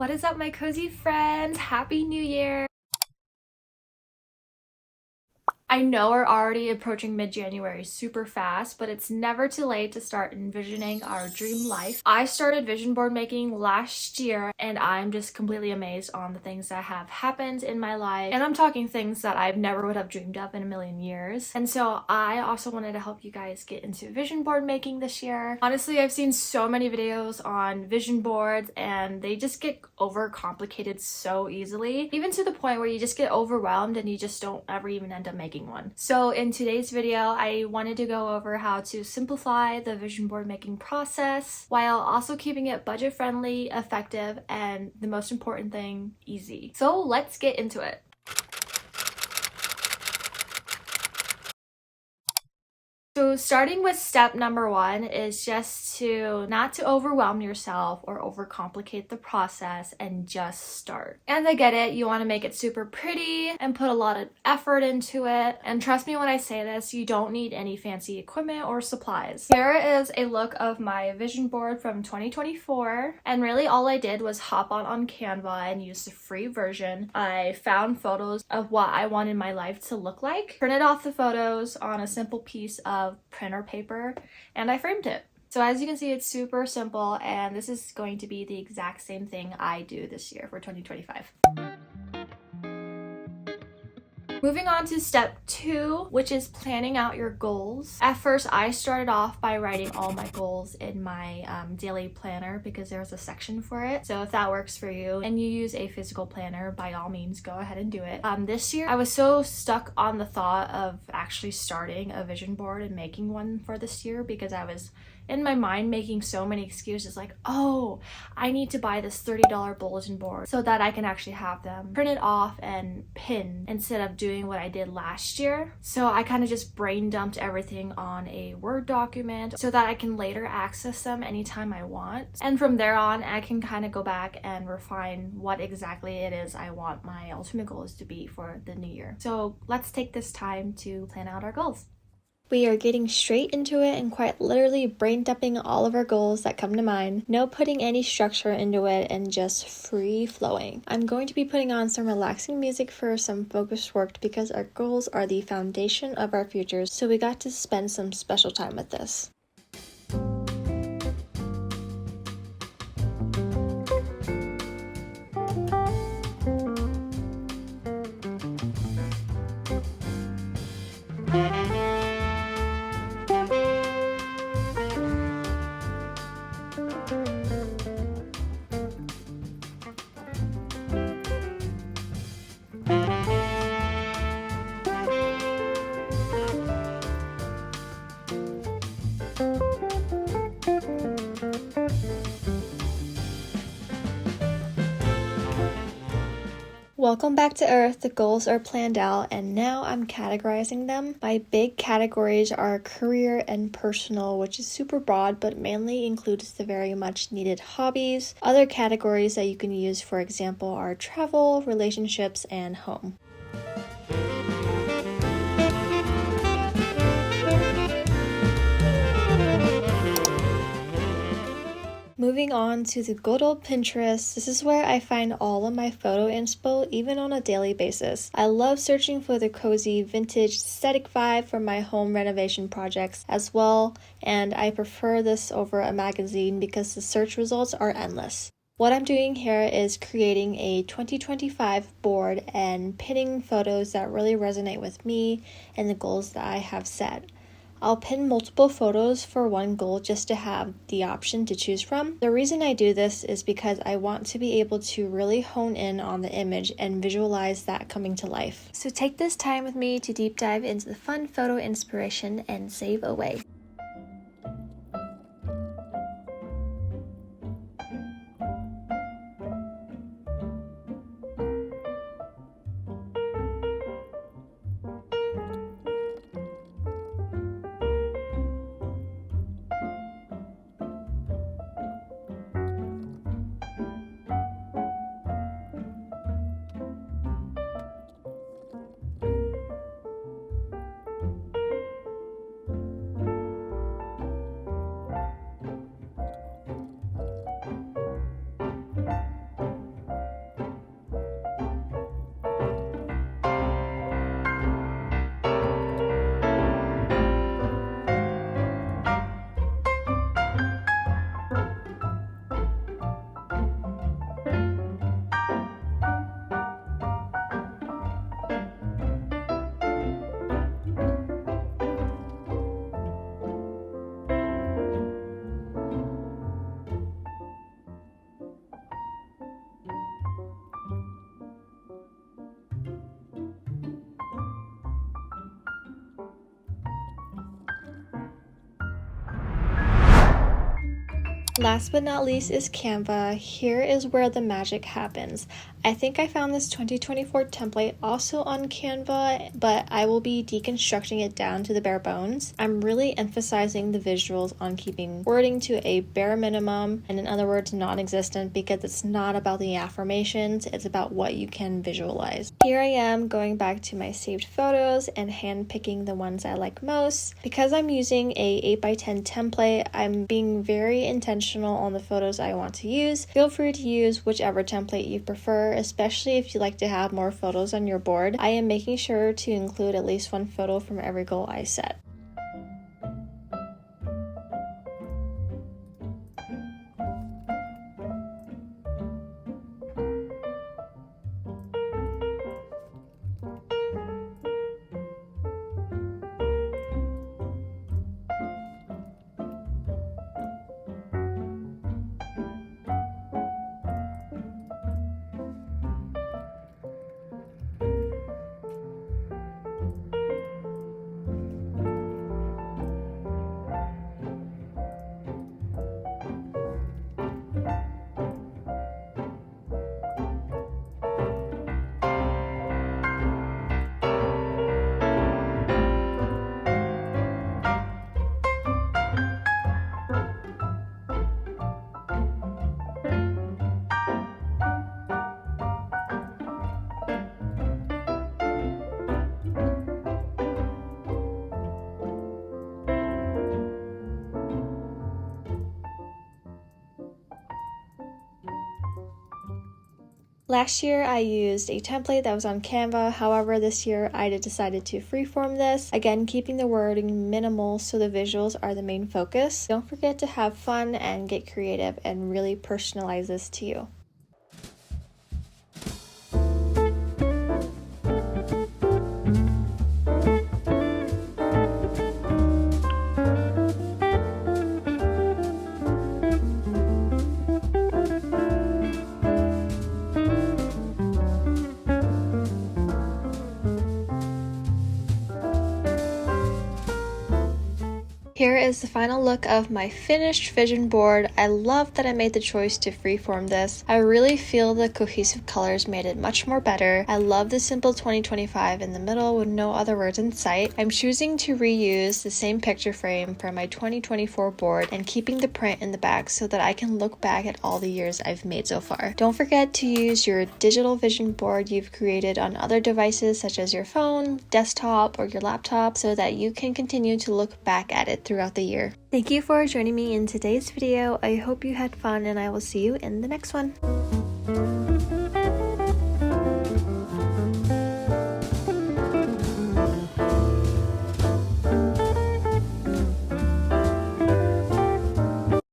What is up, my cozy friends? Happy New Year! I know we're already approaching mid-January super fast, but it's never too late to start envisioning our dream life. I started vision board making last year, and I'm just completely amazed on the things that have happened in my life. And I'm talking things that I never would have dreamed of in a million years. And so I also wanted to help you guys get into vision board making this year. Honestly, I've seen so many videos on vision boards, and they just get overcomplicated so easily, even to the point where you just get overwhelmed and you just don't ever even end up making one. So in today's video, I wanted to go over how to simplify the vision board making process while also keeping it budget friendly, effective, and the most important thing, easy. So let's get into it. So starting with step number one is just to not to overwhelm yourself or overcomplicate the process and just start. And I get it, you want to make it super pretty and put a lot of effort into it. And trust me when I say this, you don't need any fancy equipment or supplies. Here is a look of my vision board from 2024. And really all I did was hop on Canva and use the free version. I found photos of what I wanted my life to look like, printed off the photos on a simple piece of printer paper, and I framed it. So as you can see, it's super simple, and this is going to be the exact same thing I do this year for 2025. Moving on to step two, which is planning out your goals. At first, I started off by writing all my goals in my daily planner because there's a section for it. So if that works for you and you use a physical planner, by all means, go ahead and do it. This year, I was so stuck on the thought of actually starting a vision board and making one for this year because I was in my mind making so many excuses like, oh, I need to buy this $30 bulletin board so that I can actually have them printed off and pinned instead of doing what I did last year. So I kind of just brain dumped everything on a Word document so that I can later access them anytime I want. And from there on, I can kind of go back and refine what exactly it is I want my ultimate goals to be for the new year. So let's take this time to plan out our goals. We are getting straight into it and quite literally brain dumping all of our goals that come to mind. No putting any structure into it and just free flowing. I'm going to be putting on some relaxing music for some focused work because our goals are the foundation of our futures, so we got to spend some special time with this. Welcome back to Earth. The goals are planned out and now I'm categorizing them. My big categories are career and personal, which is super broad but mainly includes the very much needed hobbies. Other categories that you can use, for example, are travel, relationships, and home. Moving on to the good old Pinterest, this is where I find all of my photo inspo even on a daily basis. I love searching for the cozy vintage aesthetic vibe for my home renovation projects as well, and I prefer this over a magazine because the search results are endless. What I'm doing here is creating a 2025 board and pinning photos that really resonate with me and the goals that I have set. I'll pin multiple photos for one goal just to have the option to choose from. The reason I do this is because I want to be able to really hone in on the image and visualize that coming to life. So take this time with me to deep dive into the fun photo inspiration and save away. Last but not least is Canva. Here is where the magic happens. I think I found this 2024 template also on Canva, but I will be deconstructing it down to the bare bones. I'm really emphasizing the visuals on keeping wording to a bare minimum, and in other words, non-existent, because it's not about the affirmations, it's about what you can visualize. Here I am going back to my saved photos and hand picking the ones I like most. Because I'm using a 8x10 template, I'm being very intentional on the photos I want to use. Feel free to use whichever template you prefer, especially if you like to have more photos on your board. I am making sure to include at least one photo from every goal I set. Last year I used a template that was on Canva, however this year I decided to freeform this, again keeping the wording minimal so the visuals are the main focus. Don't forget to have fun and get creative and really personalize this to you. Here is the final look of my finished vision board. I love that I made the choice to freeform this. I really feel the cohesive colors made it much more better. I love the simple 2025 in the middle with no other words in sight. I'm choosing to reuse the same picture frame for my 2024 board and keeping the print in the back so that I can look back at all the years I've made so far. Don't forget to use your digital vision board you've created on other devices such as your phone, desktop, or your laptop so that you can continue to look back at it throughout the year. Thank you for joining me in today's video. I hope you had fun and I will see you in the next one.